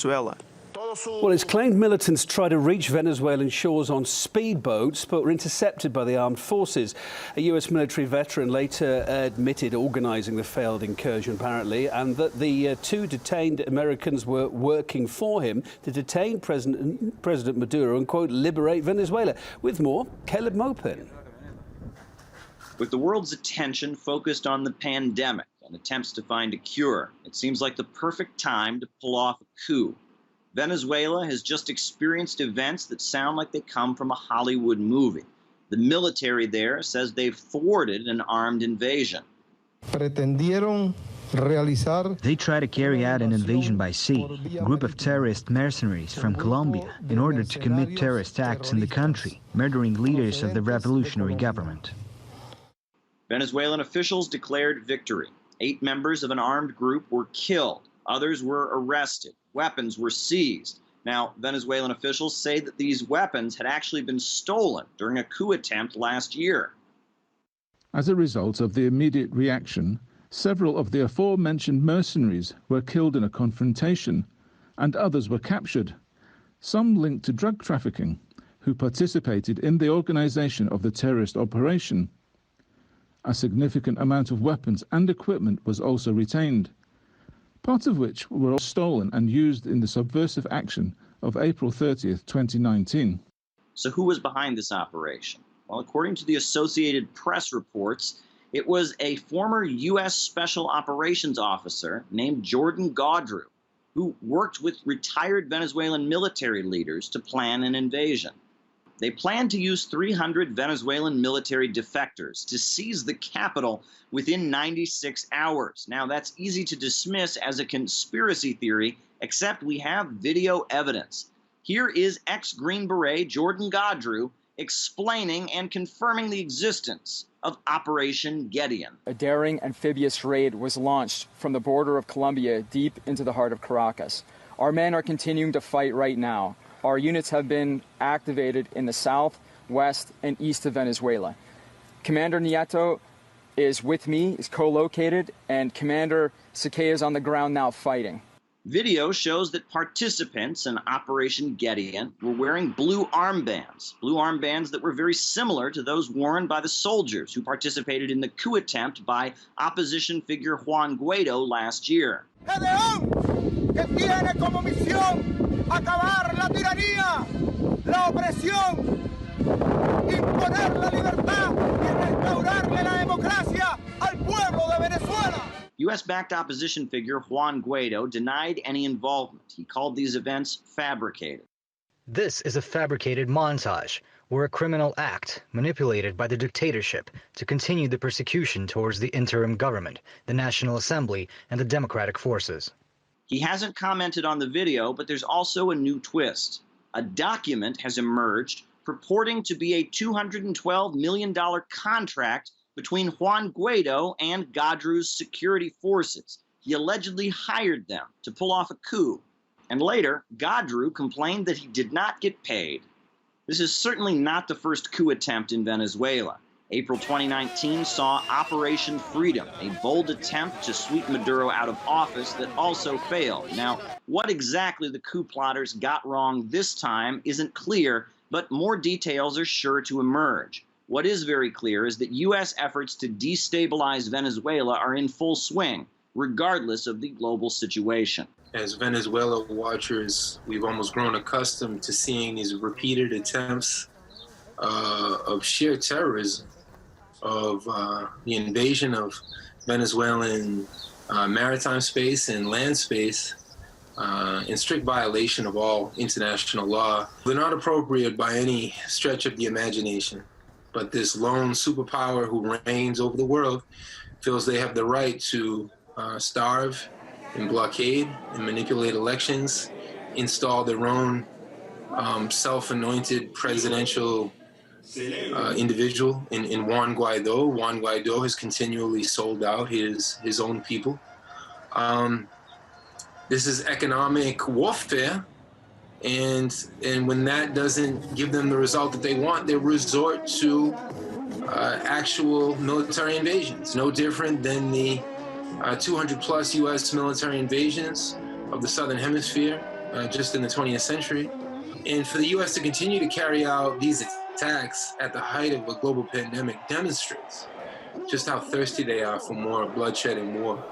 Venezuela. Well, it's claimed militants tried to reach Venezuelan shores on speedboats but were intercepted by the armed forces. A US military veteran later admitted organising the failed incursion, apparently, and that the two detained Americans were working for him to detain President Maduro and, quote, liberate Venezuela. With more, Caleb Mopin. With the world's attention focused on the pandemic and attempts to find a cure, it seems like the perfect time to pull off a coup. Venezuela has just experienced events that sound like they come from a Hollywood movie. The military there says they've thwarted an armed invasion. They tried to carry out an invasion by sea, a group of terrorist mercenaries from Colombia, in order to commit terrorist acts in the country, murdering leaders of the revolutionary government. Venezuelan officials declared victory. 8 members of an armed group were killed. Others were arrested. Weapons were seized. Now, Venezuelan officials say that these weapons had actually been stolen during a coup attempt last year. As a result of the immediate reaction, several of the aforementioned mercenaries were killed in a confrontation, and others were captured, some linked to drug trafficking, who participated in the organization of the terrorist operation. A significant amount of weapons and equipment was also retained, part of which were stolen and used in the subversive action of April 30th, 2019. So who was behind this operation? Well, according to the Associated Press reports, it was a former U.S. Special Operations officer named Jordan Gaudreau, who worked with retired Venezuelan military leaders to plan an invasion. They planned to use 300 Venezuelan military defectors to seize the capital within 96 hours. Now, that's easy to dismiss as a conspiracy theory, except we have video evidence. Here is ex-Green Beret Jordan Gaudreau explaining and confirming the existence of Operation Gideon. A daring amphibious raid was launched from the border of Colombia deep into the heart of Caracas. Our men are continuing to fight right now. Our units have been activated in the south, west, and east of Venezuela. Commander Nieto is with me, is co-located, and Commander Sakei is on the ground now fighting. Video shows that participants in Operation Gideon were wearing blue armbands that were very similar to those worn by the soldiers who participated in the coup attempt by opposition figure Juan Guaido last year. Acabar la tiranía, la opresión, imponer la libertad y restaurarle la democracia al pueblo de Venezuela. U.S.-backed opposition figure Juan Guaido denied any involvement. He called these events fabricated. This is a fabricated montage or a criminal act manipulated by the dictatorship to continue the persecution towards the interim government, the National Assembly, and the democratic forces. He hasn't commented on the video, but there's also a new twist. A document has emerged purporting to be a $212 million contract between Juan Guaido and Gaudreau's security forces. He allegedly hired them to pull off a coup. And later, Gaudreau complained that he did not get paid. This is certainly not the first coup attempt in Venezuela. April 2019 saw Operation Freedom, a bold attempt to sweep Maduro out of office that also failed. Now, what exactly the coup plotters got wrong this time isn't clear, but more details are sure to emerge. What is very clear is that U.S. efforts to destabilize Venezuela are in full swing, regardless of the global situation. As Venezuela watchers, we've almost grown accustomed to seeing these repeated attempts of sheer terrorism, of the invasion of Venezuelan maritime space and land space in strict violation of all international law. They're not appropriate by any stretch of the imagination, but this lone superpower who reigns over the world feels they have the right to starve and blockade and manipulate elections, install their own self-anointed presidential individual in Juan Guaido. Juan Guaido has continually sold out his own people. This is economic warfare, and when that doesn't give them the result that they want, they resort to actual military invasions, no different than the 200 plus U.S. military invasions of the Southern Hemisphere just in the 20th century. And for the U.S. to continue to carry out these attacks at the height of a global pandemic demonstrates just how thirsty they are for more bloodshed and war.